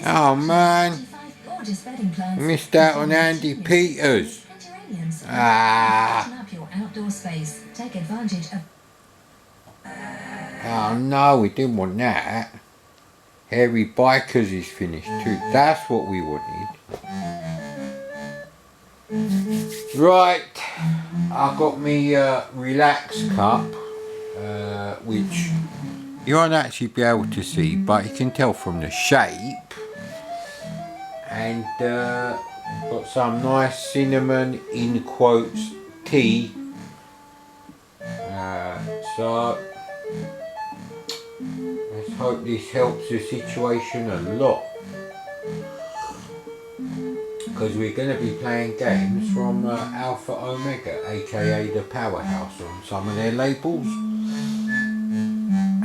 Oh man, I missed out on Andy Peters. Ah. Oh no, we didn't want that. Hairy Bikers is finished too. That's what we wanted. Right, I got me Relax Cup, which you won't actually be able to see, but you can tell from the shape. And got some nice cinnamon, in quotes, tea. So let's hope this helps the situation a lot, because we're going to be playing games from Alpha Omega, aka the Powerhouse, on some of their labels,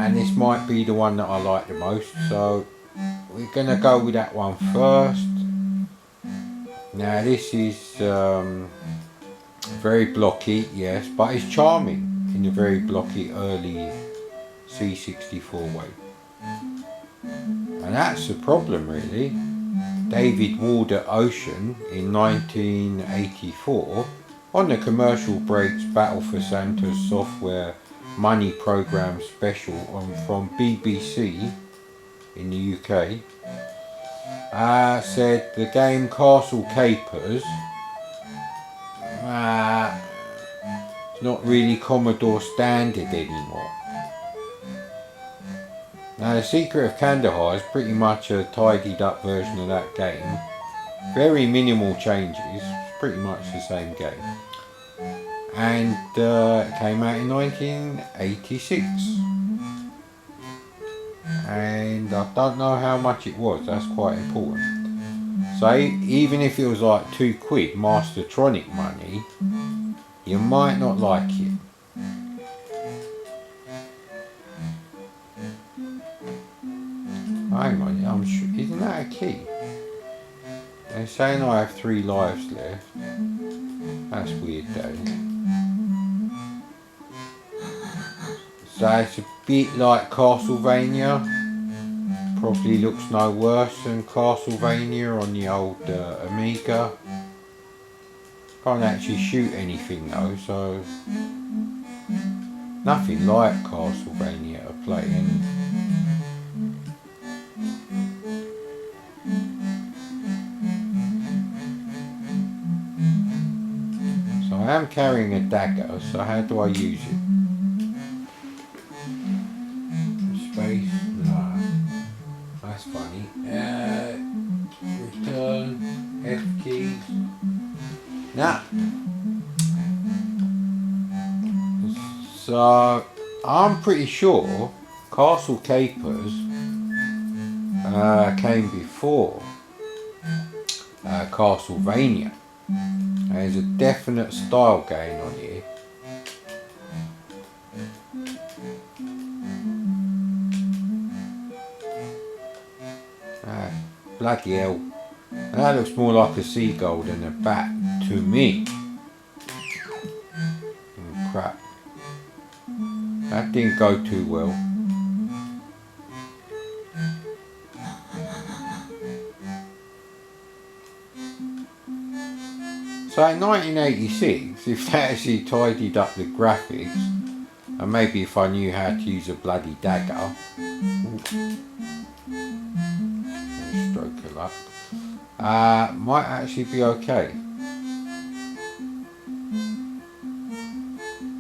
and this might be the one that I like the most, so we're going to go with that one first. Now this is very blocky, yes, but it's charming in a very blocky early C64 way. And that's the problem really. David Warder Ocean in 1984 on the Commercial Breaks Battle for Santa's Software Money Programme special from BBC in the UK, said the game Castle Capers it's not really Commodore standard anymore. Now the Secret of Kandahar is pretty much a tidied up version of that game. Very minimal changes, it's pretty much the same game. And it came out in 1986. And I don't know how much it was, that's quite important. So even if it was like £2 Mastertronic money, you might not like it. Hang on, I'm sure, isn't that a key? They're saying I have 3 lives left. That's weird though. So it's a bit like Castlevania. Probably looks no worse than Castlevania on the old Amiga. Can't actually shoot anything though, so nothing like Castlevania to play in. So I am carrying a dagger, so how do I use it? Space? No. That's funny. Return, F keys. Nah. So I'm pretty sure Castle Capers came before Castlevania. There's a definite style gain on here. Bloody hell. That looks more like a seagull than a bat to me. Oh, crap. That didn't go too well. So in 1986, if they actually tidied up the graphics, and maybe if I knew how to use a bloody dagger, stroke of luck, might actually be okay.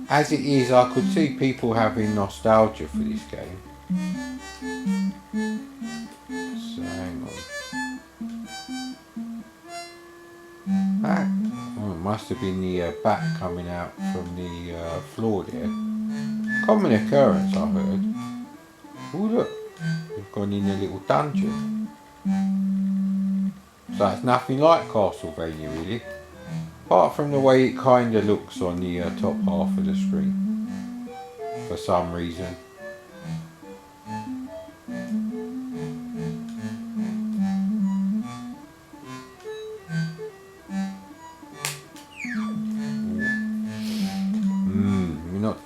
As it is, I could see people having nostalgia for this game. So hang on. Oh, it must have been the bat coming out from the floor there. Common occurrence, I heard. Oh look, we've gone in a little dungeon. So it's nothing like Castlevania really, apart from the way it kind of looks on the top half of the screen, for some reason. We're not,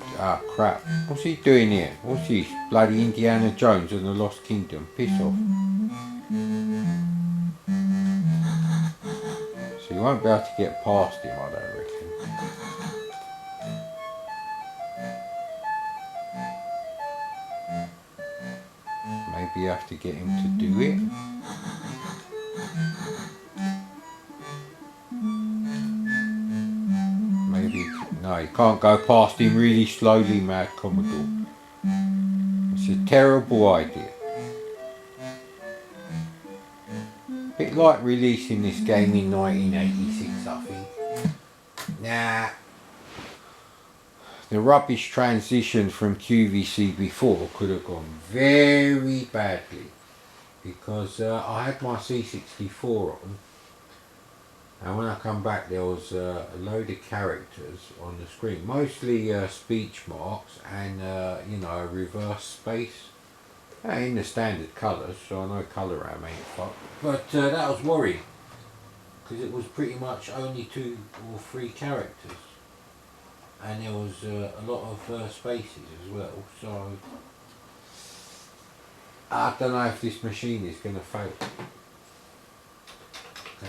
crap. What's he doing here? What's this? Bloody Indiana Jones and the Lost Kingdom. Piss off. So you won't be able to get past him, I don't reckon. Maybe you have to get him to do it. Maybe, no, you can't go past him really slowly, Mad Commodore. It's a terrible idea. Bit like releasing this game in 1986, I think. Nah. The rubbish transition from QVC before could have gone very badly, because I had my C64 on, and when I come back there was a load of characters on the screen, mostly speech marks and you know, a reverse space. In the standard colours, so I know Coloram ain't fucked. But that was worrying, because it was pretty much only 2 or 3 characters. And there was a lot of spaces as well, so I don't know if this machine is going to fail.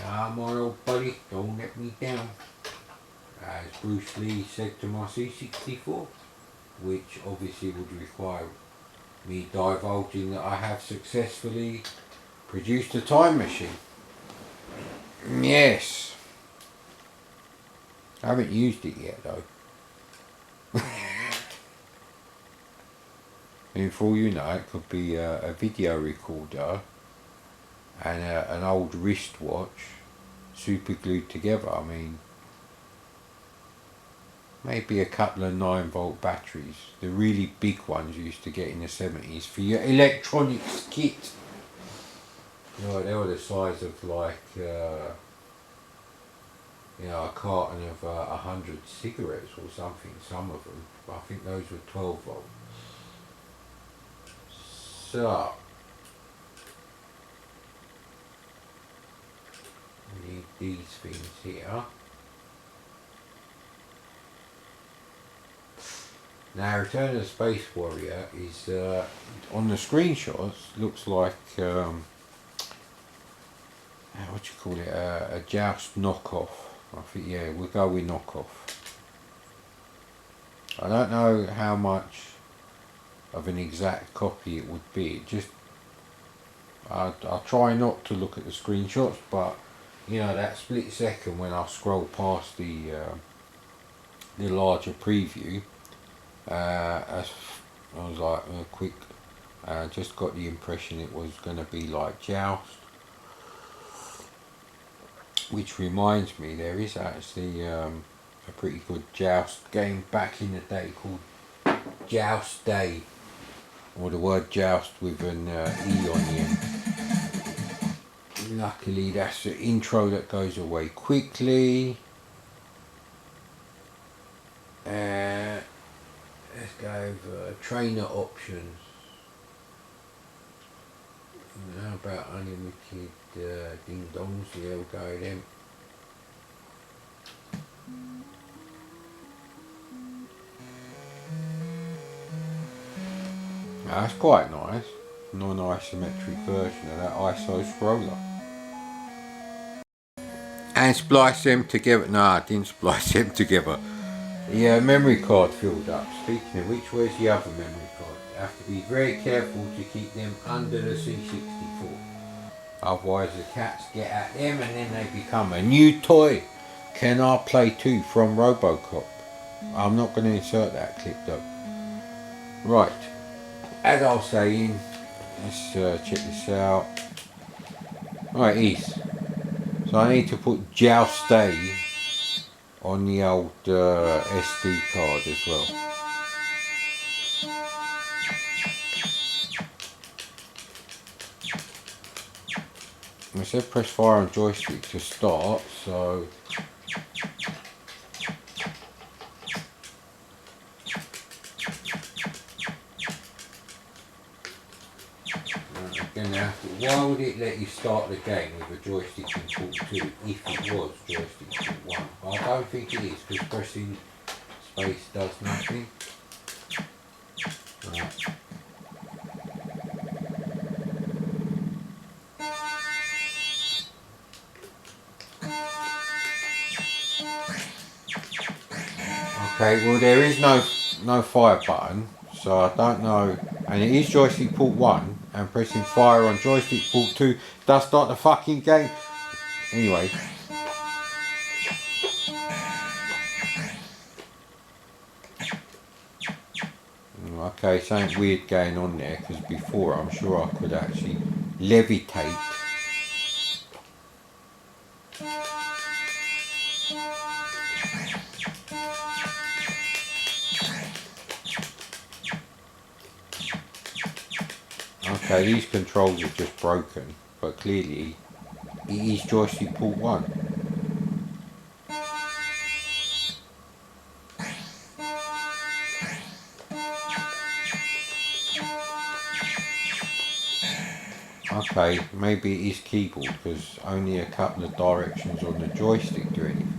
Come on, old buddy, don't let me down. As Bruce Lee said to my C64, which obviously would require me divulging that I have successfully produced a time machine. Yes. I haven't used it yet though. And for all you know, it could be a video recorder and an old wristwatch super glued together. I mean, maybe a couple of 9-volt batteries, the really big ones you used to get in the 70s for your electronics kit. You know, they were the size of like, you know, a carton of 100 cigarettes or something, some of them. But I think those were 12 volt. So, we need these things here. Now, Return of the Space Warrior is, on the screenshots, looks like, what do you call it, a Joust knockoff. I think, yeah, we'll go with knockoff. I don't know how much of an exact copy it would be. Just, I'll try not to look at the screenshots, but, you know, that split second when I scroll past the larger preview, I was like, quick, just got the impression it was going to be like Joust. Which reminds me, there is actually a pretty good Joust game back in the day called Joust Day, or the word Joust with an E on the end. Luckily that's the intro that goes away quickly. Let's go over trainer options. How about unlimited ding dongs? Yeah, we'll go with them. Now, that's quite nice. Non-isometric version of that ISO scroller. And splice them together. No, I didn't splice them together. The memory card filled up. Speaking of which, where's the other memory card? You have to be very careful to keep them under the C64. Otherwise the cats get at them and then they become a new toy. Can I Play 2 from Robocop? I'm not going to insert that clip though. Right, as I was saying, let's check this out. Right, it is. So I need to put Joust Day on the old SD card as well. I said press fire on joystick to start, so why would it let you start the game with a joystick in port 2 if it was joystick port 1? I don't think it is, because pressing space does nothing. Right. Okay, well there is no fire button, so I don't know. And it is joystick port 1, and pressing fire on joystick port 2 does start the fucking game. Anyway. Okay, something weird going on there, because before I'm sure I could actually levitate. Okay, these controls are just broken, but clearly it is joystick port 1. Okay, maybe it is keyboard, because only a couple of directions on the joystick do anything.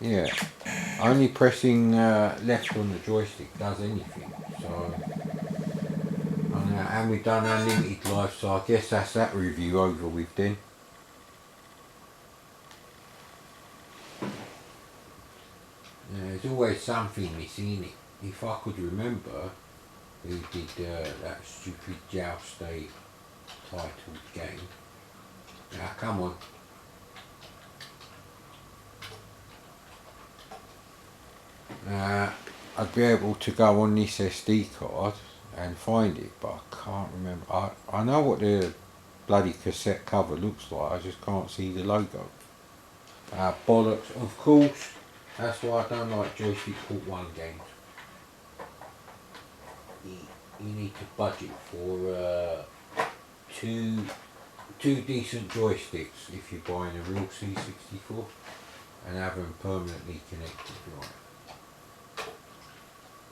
Yeah, only pressing left on the joystick does anything. So, and we've done unlimited life, so I guess that's that review over with then. Yeah, there's always something missing in it. If I could remember who did that stupid Joust Day titled game. Now come on. I'd be able to go on this SD card and find it, but I can't remember. I know what the bloody cassette cover looks like, I just can't see the logo. Bollocks, of course. That's why I don't like joystick port 1 games. You need to budget for two decent joysticks if you're buying a real C64 and have them permanently connected right.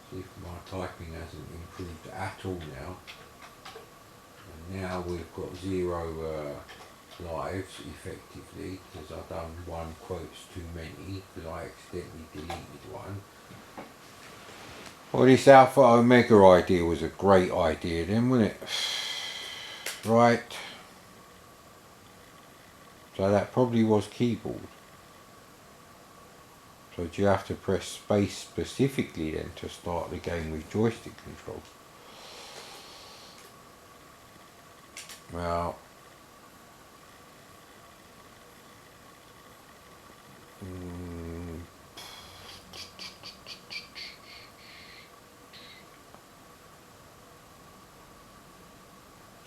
See if my typing hasn't improved at all now. And now we've got 0 lives effectively, because I've done 1 quotes too many because I accidentally deleted one. Well, this Alpha Omega idea was a great idea then, wasn't it? Right. So that probably was keyboard. So do you have to press space specifically then to start the game with joystick control? Well,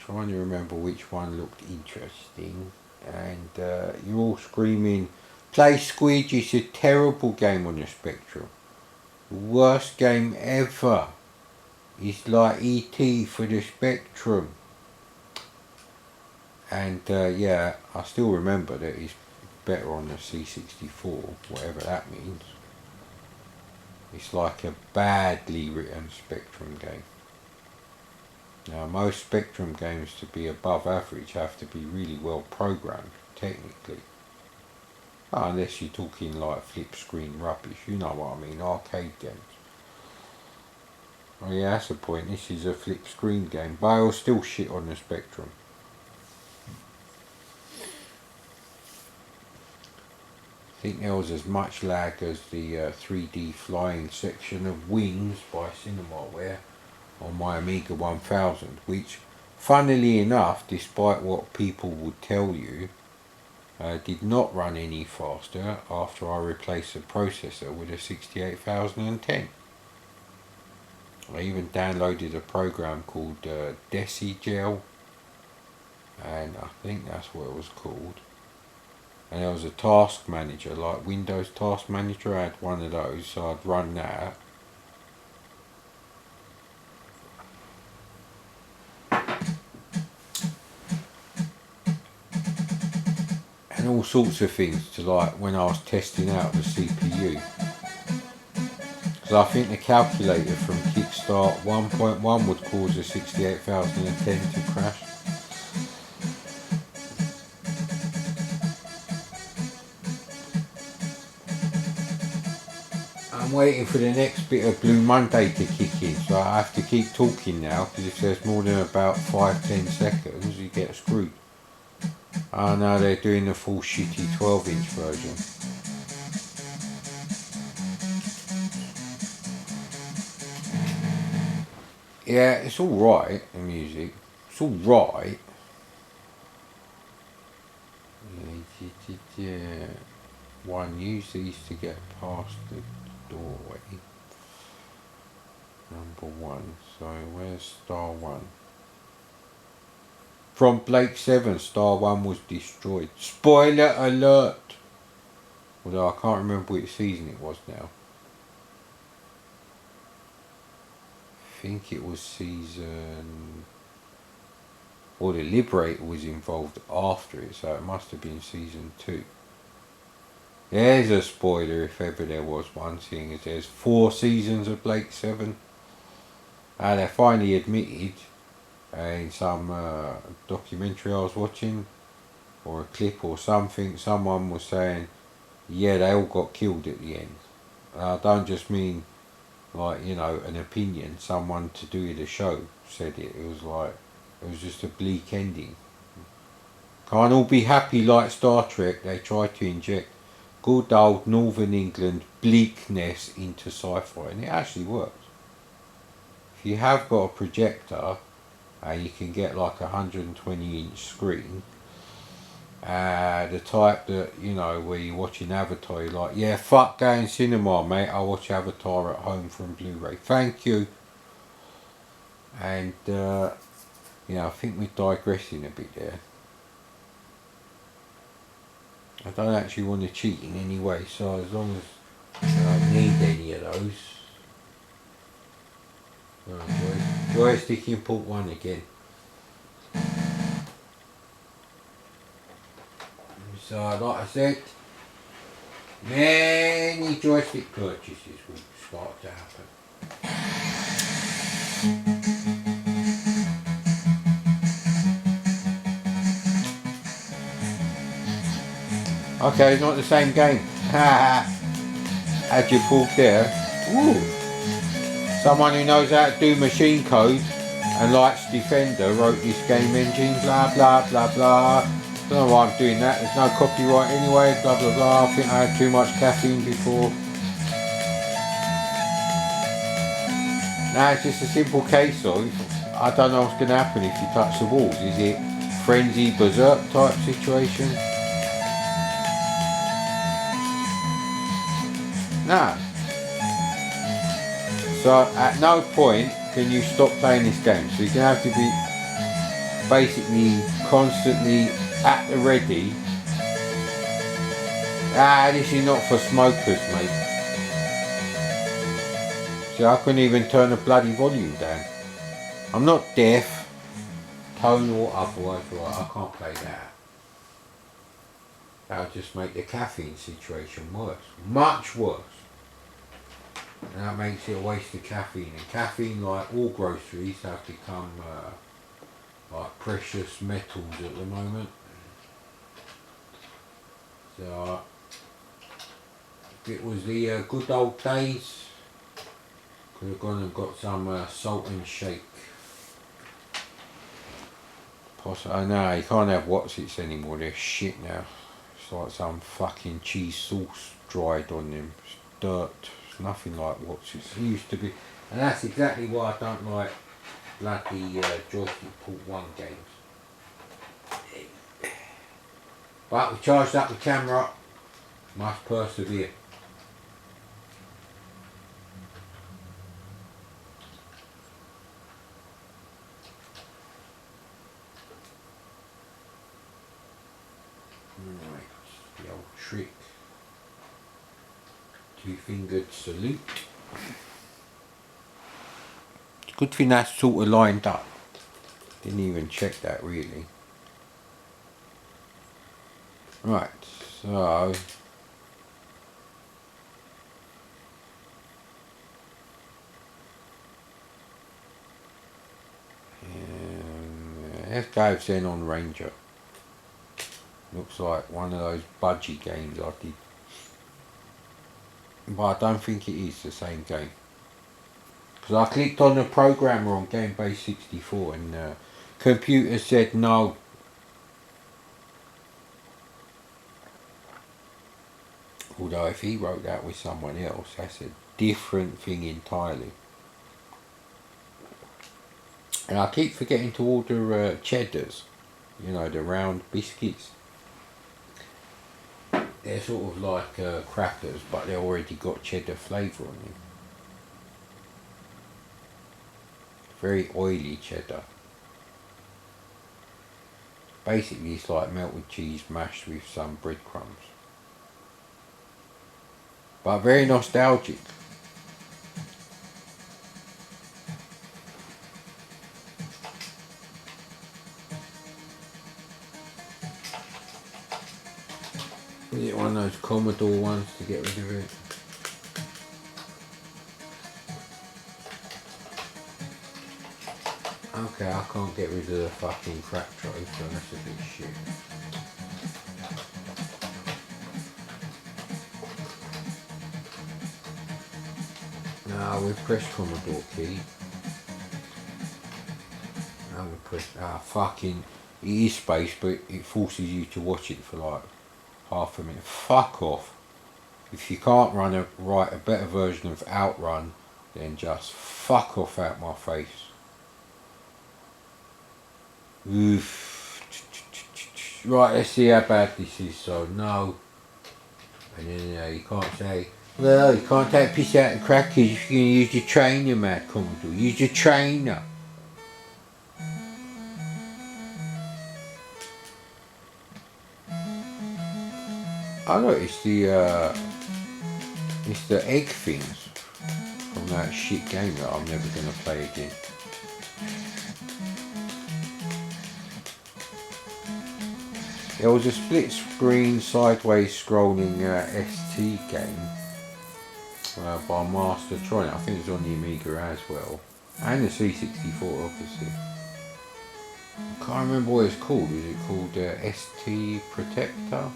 trying to remember which one looked interesting, and you're all screaming, play Squidge, it's a terrible game on the Spectrum. The worst game ever. It's like E.T. for the Spectrum. And yeah, I still remember that it's better on the C64, whatever that means. It's like a badly written Spectrum game. Now, most Spectrum games to be above average have to be really well programmed, technically. Oh, unless you're talking like flip screen rubbish, you know what I mean, arcade games. Oh yeah, that's the point, this is a flip screen game, but it'll still shit on the Spectrum. I think there was as much lag as the 3D flying section of Wings by Cinemaware on my Amiga 1000, which, funnily enough, despite what people would tell you, did not run any faster after I replaced the processor with a 68010. I even downloaded a program called Desigel, and I think that's what it was called. And there was a task manager, like Windows Task Manager. I had one of those, so I'd run that. And all sorts of things to, like, when I was testing out the CPU. Because I think the calculator from Kickstart 1.1 would cause a 68010 to crash. I'm waiting for the next bit of Blue Monday to kick in, so I have to keep talking now, because if there's more than about 5-10 seconds, you get screwed. Oh no, they're doing the full shitty 12-inch version. Yeah, it's alright, the music. It's alright. Yeah. One, use these to get past the doorway. Number one. So where's star one? From Blake 7, star one was destroyed. Spoiler alert! Although I can't remember which season it was now. I think it was season... Well, the Liberator was involved after it, so it must have been season 2. There's a spoiler if ever there was one, seeing as there's 4 seasons of Blake 7. And they finally admitted in some documentary I was watching, or a clip or something, someone was saying, yeah, they all got killed at the end. I don't just mean like, you know, an opinion, someone to do the show said it. It was like, it was just a bleak ending. Can't all be happy like Star Trek. They try to inject good old Northern England bleakness into sci-fi, and it actually works. If you have got a projector and you can get like a 120-inch screen, the type that, you know, where you're watching Avatar, you're like, yeah, fuck going cinema, mate, I'll watch Avatar at home from Blu-ray, thank you. And you know, I think we're digressing a bit there. I don't actually want to cheat in any way, so as long as I don't need any of those. Oh, joystick input 1 again. So, like I said, many joystick purchases will start to happen. Okay, not the same game. Had you pulled there? Ooh. Someone who knows how to do machine code and likes Defender wrote this game engine, blah blah blah blah. Don't know why I'm doing that, there's no copyright anyway, blah blah blah. I think I had too much caffeine before. Now it's just a simple case of, I don't know what's going to happen if you touch the walls. Is it frenzy berserk type situation? No. So at no point can you stop playing this game. So you're going to have to be basically constantly at the ready. This is not for smokers, mate. See, I couldn't even turn the bloody volume down. I'm not deaf, tone or otherwise, right, I can't play that. That'll just make the caffeine situation worse. Much worse. And that makes it a waste of caffeine. And caffeine, like all groceries, have become like precious metals at the moment. So, if it was the good old days, could have gone and got some salt and shake. Oh no, you can't have Watsits anymore, they're shit now. It's like some fucking cheese sauce dried on them. It's dirt. It's nothing like Watsits. It used to be. And that's exactly why I don't like bloody joystick port 1 games. But we charged up the camera, must persevere. Right, the old trick. 2-fingered salute. Good thing that's sort of lined up. Didn't even check that really. Right, so let's go then on Ranger. Looks like one of those budgie games I did but I don't think it is the same game. Because I clicked on the programmer on Gamebase 64 and computer said no. Although if he wrote that with someone else, that's a different thing entirely. And I keep forgetting to order cheddars, you know, the round biscuits. They're sort of like crackers, but they already got cheddar flavour on them. Very oily cheddar. Basically, it's like melted cheese mashed with some breadcrumbs. But very nostalgic. Is it one of those Commodore ones to get rid of it? Okay, I can't get rid of the fucking crap tray, so that's a bit shit. Now we press Commodore key. Now we press fucking it is space, but it forces you to watch it for like half a minute. Fuck off. If you can't write a better version of Outrun, then just fuck off out my face. Oof. Right, let's see how bad this is. So no, and then you can't say, well, you can't take a piss out of crackers if you're going to use your trainer, Mad Commodore. Use your trainer. I noticed it's the egg things from that shit game that I'm never going to play again. There was a split screen sideways scrolling ST game by Mastertronic. I think it's on the Amiga as well, and the C64 obviously. I can't remember what it's called. Was it called ST Protector?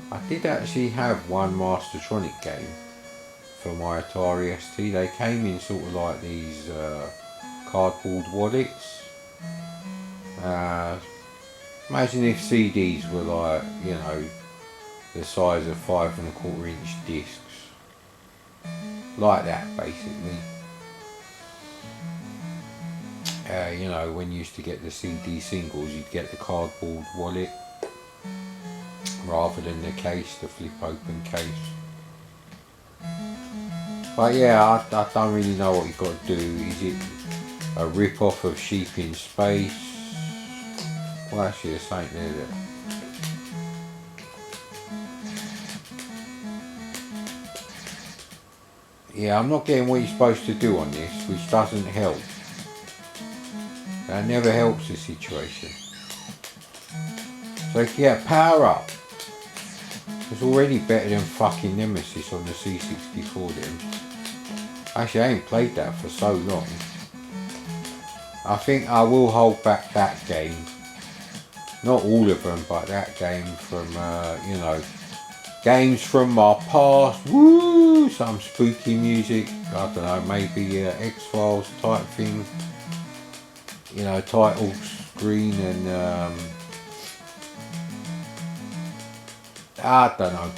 I did actually have one Mastertronic game for my Atari ST. They came in sort of like these cardboard wallets. Imagine if CDs were like, you know, the size of 5 1/4 inch discs. Like that, basically. You know, when you used to get the CD singles, you'd get the cardboard wallet rather than the case, the flip open case. But yeah, I don't really know what you've got to do. Is it a rip-off of Sheep in Space? Well, actually there's something there that... Yeah, I'm not getting what you're supposed to do on this, which doesn't help. That never helps the situation. So if you get power up, it's already better than fucking Nemesis on the C64 then. Actually, I ain't played that for so long. I think I will hold back that game. Not all of them, but that game from, you know, games from my past. Woo! Some spooky music. I don't know, maybe X-Files type thing. You know, title screen and I don't know.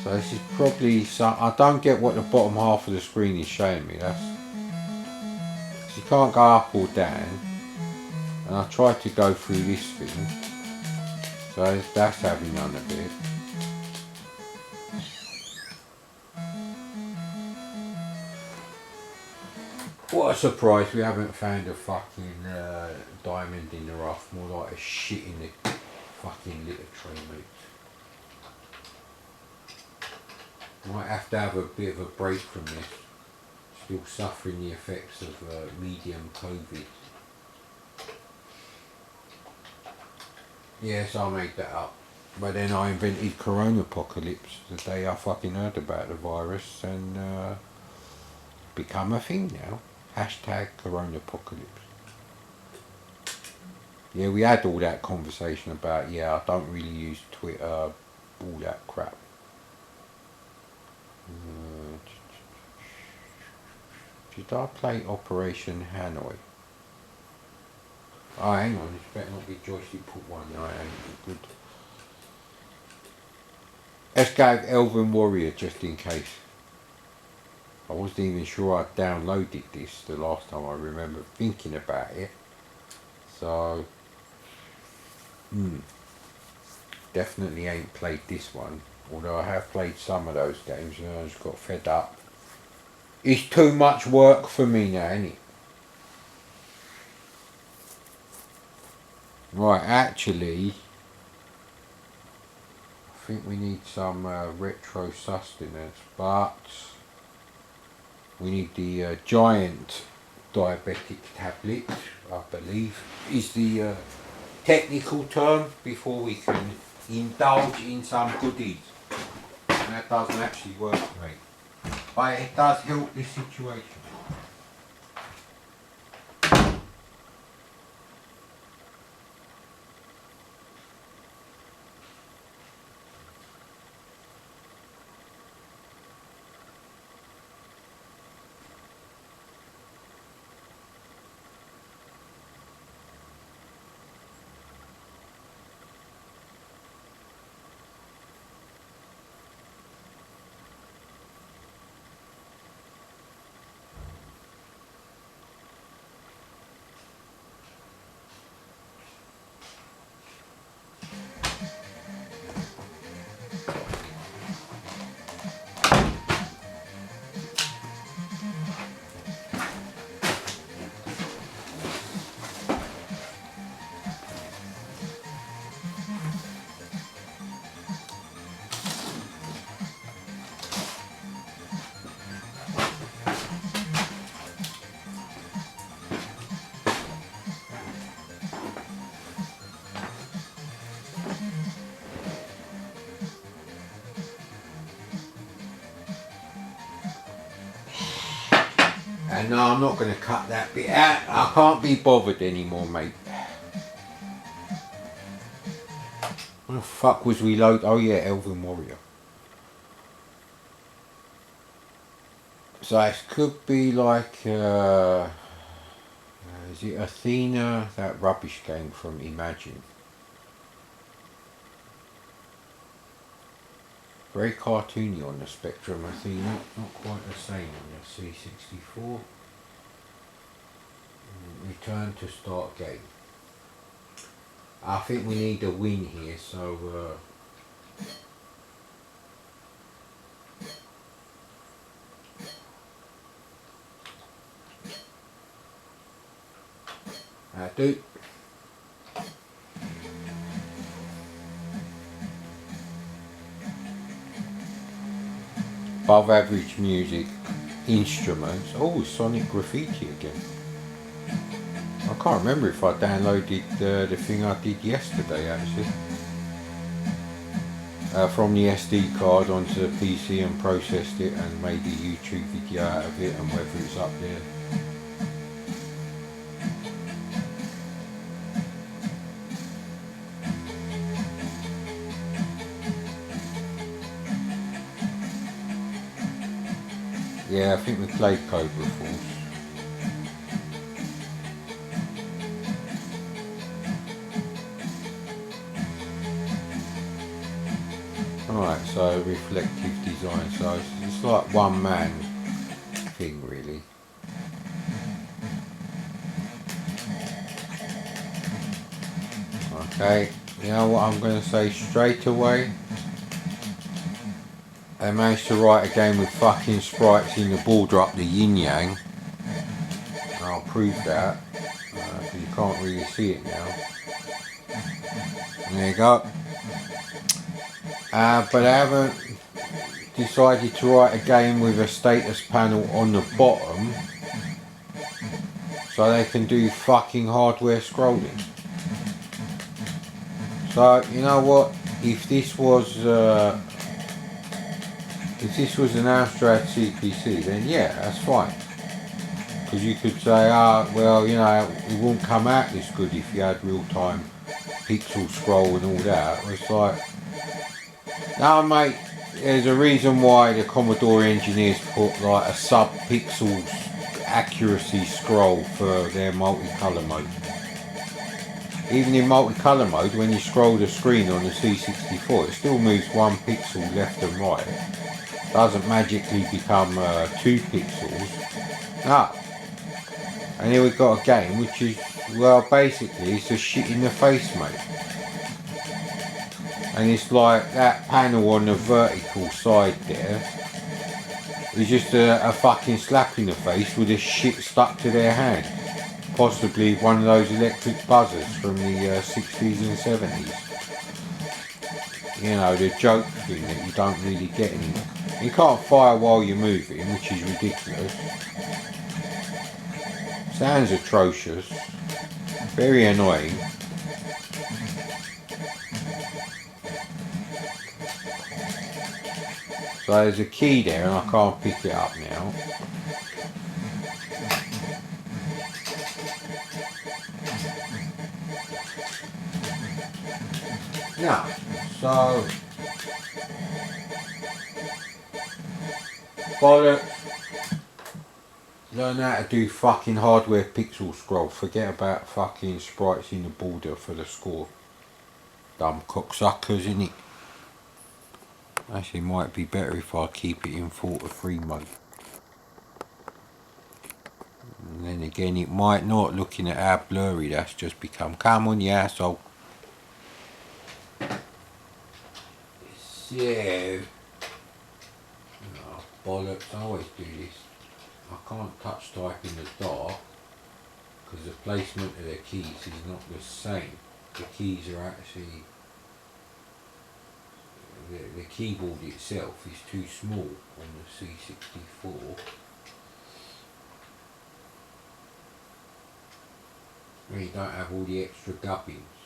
So this is probably some. I don't get what the bottom half of the screen is showing me. That's because you can't go up or down. And I tried to go through this thing, so that's having none of it. What a surprise! We haven't found a fucking diamond in the rough. More like a shit in the fucking litter tray, mate. Might have to have a bit of a break from this. Still suffering the effects of medium COVID. Yes, I made that up. But then I invented Corona Apocalypse the day I fucking heard about the virus, and become a thing now. Hashtag Corona Apocalypse. Yeah, we had all that conversation about, yeah, I don't really use Twitter, all that crap. Did I play Operation Hanoi? Oh, hang on, this better not be joystick put one. No, it ain't good. Let's go with Elven Warrior just in case. I wasn't even sure I downloaded this the last time I remember thinking about it. So, definitely ain't played this one. Although I have played some of those games and I just got fed up. It's too much work for me now, ain't it? Right, actually, I think we need some retro sustenance, but we need the giant diabetic tablet, I believe, is the technical term before we can indulge in some goodies. And that doesn't actually work, mate. But it does help this situation. And no, I'm not going to cut that bit out. I can't be bothered anymore, mate. What the fuck was reload? Oh yeah, Elven Warrior. So it could be like, is it Athena? That rubbish game from Imagine. Very cartoony on the Spectrum, Athena. Not quite the same on the C64. Return to start game. I think we need a win here, so do. Above average music, instruments. Oh, Sonic Graffiti again. I can't remember if I downloaded the thing I did yesterday actually. From the SD card onto the PC and processed it and made a YouTube video out of it and whether it's up there. Yeah, I think we played Cobra Force. Alright, so reflective design, so it's like one man thing really. Okay, you know what I'm going to say straight away? They managed to write a game with fucking sprites in the border up the yin yang. And I'll prove that. You can't really see it now. And there you go. But I haven't decided to write a game with a status panel on the bottom so they can do fucking hardware scrolling. So you know what? If this was an Amstrad CPC, then yeah, that's fine. Because you could say, well, you know, it wouldn't come out this good if you had real-time pixel scroll and all that. It's like, no, mate, there's a reason why the Commodore engineers put like a sub-pixels accuracy scroll for their multicolour mode. Even in multicolour mode, when you scroll the screen on the C64, it still moves 1 pixel left and right. Doesn't magically become 2 pixels. No. And here we've got a game which is, well, basically it's a shit in the face, mate. And it's like that panel on the vertical side there is just a fucking slap in the face with a shit stuck to their hand. Possibly one of those electric buzzers from the 60s and 70s. You know, the joke thing that you don't really get anymore. You can't fire while you're moving, which is ridiculous. Sounds atrocious. Very annoying. So there's a key there and I can't pick it up now. Now, so bollocks. Learn how to do fucking hardware pixel scroll. Forget about fucking sprites in the border for the score. Dumb cocksuckers, innit? Actually, might be better if I keep it in 4:3 mode. And then again, it might not, looking at how blurry that's just become. Come on, you asshole. So, oh, bollocks, I always do this. I can't touch type in the dark because the placement of the keys is not the same. The keys are actually, the keyboard itself is too small on the C64. You don't have all the extra gubbins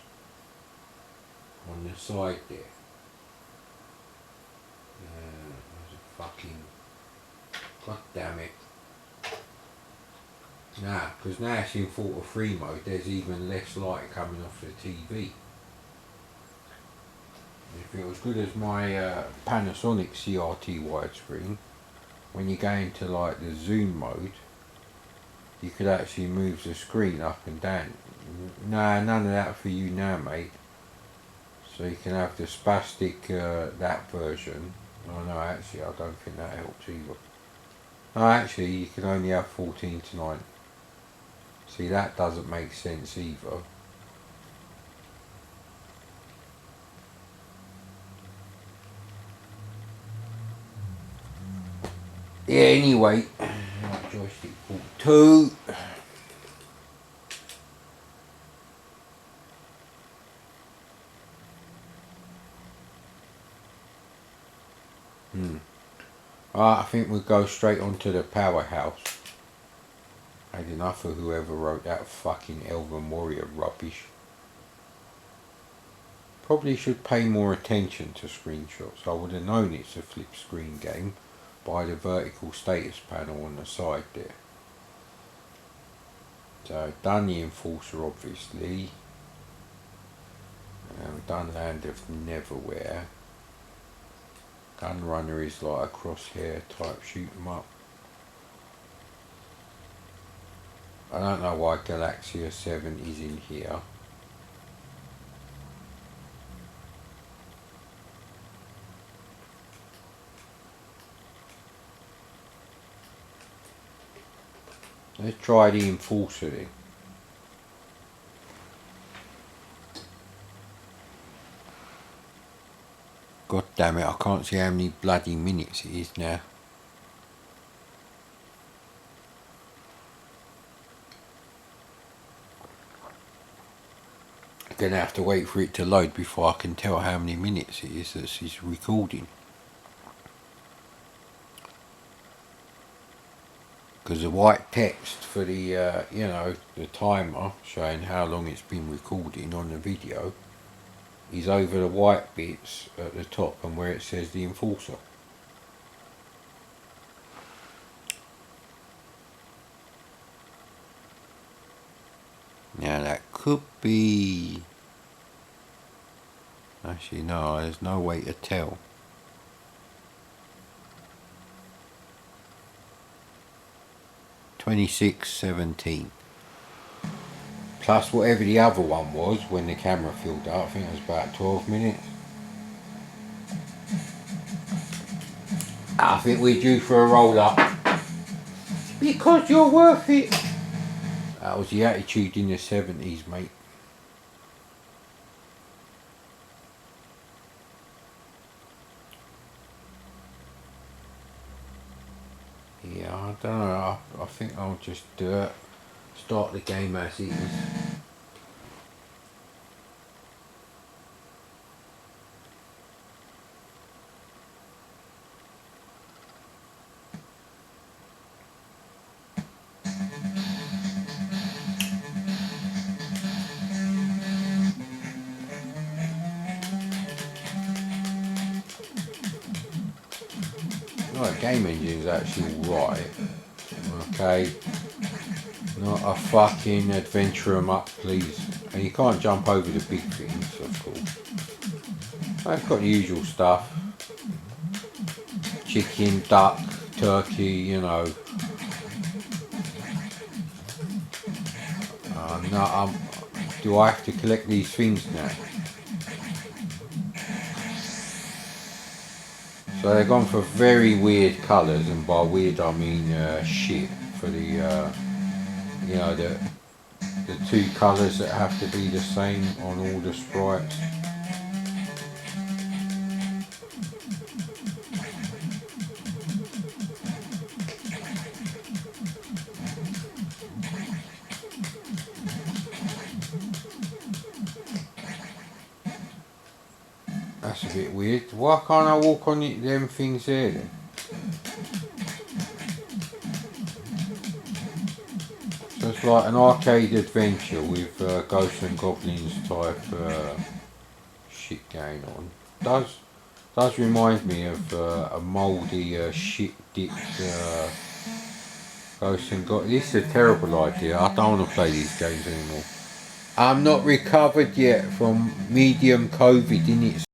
on the side there. There's a fucking, god damn it. Nah, because now it's in 4:3 mode, there's even less light coming off the TV. If it was good as my Panasonic CRT widescreen, when you go into like the zoom mode, you could actually move the screen up and down. Nah, none of that for you now, mate. So you can have the spastic, that version. Oh no, actually I don't think that helps either. No, actually you can only have 14:9. See, that doesn't make sense either. Yeah, anyway, joystick port 2. I think we'll go straight onto the powerhouse. Had enough of whoever wrote that fucking Elven Warrior rubbish. Probably should pay more attention to screenshots. I would have known it's a flip screen game by the vertical status panel on the side there. So done the Enforcer obviously. We've done Land of Neverwhere. Gunrunner is like a crosshair type shoot 'em up. I don't know why Galaxia 7 is in here. Let's try the Enforcer then. God damn it, I can't see how many bloody minutes it is now. I'm gonna have to wait for it to load before I can tell how many minutes it is that it's recording. Because the white text for the, you know, the timer showing how long it's been recording on the video is over the white bits at the top and where it says the Enforcer. could be. Actually, no, there's no way to tell. $26.17. Plus whatever the other one was when the camera filled up. I think it was about 12 minutes. I think we're due for a roll up. Because you're worth it. That was the attitude in the 70s, mate. Yeah, I don't know. I think I'll just start the game as it is. Right, game engine's actually right. Okay. Not a fucking adventure 'em up, please. And you can't jump over the big things, of course. I've got the usual stuff. Chicken, duck, turkey, you know. No, do I have to collect these things now? So they've gone for very weird colours, and by weird I mean shit, for the, you know, the two colours that have to be the same on all the sprites. That's a bit weird. Why can't I walk on them things there then? So it's like an arcade adventure with ghosts and goblins type shit going on. Does remind me of a mouldy shit dipped ghosts and goblins. This is a terrible idea. I don't want to play these games anymore. I'm not recovered yet from medium COVID, innit?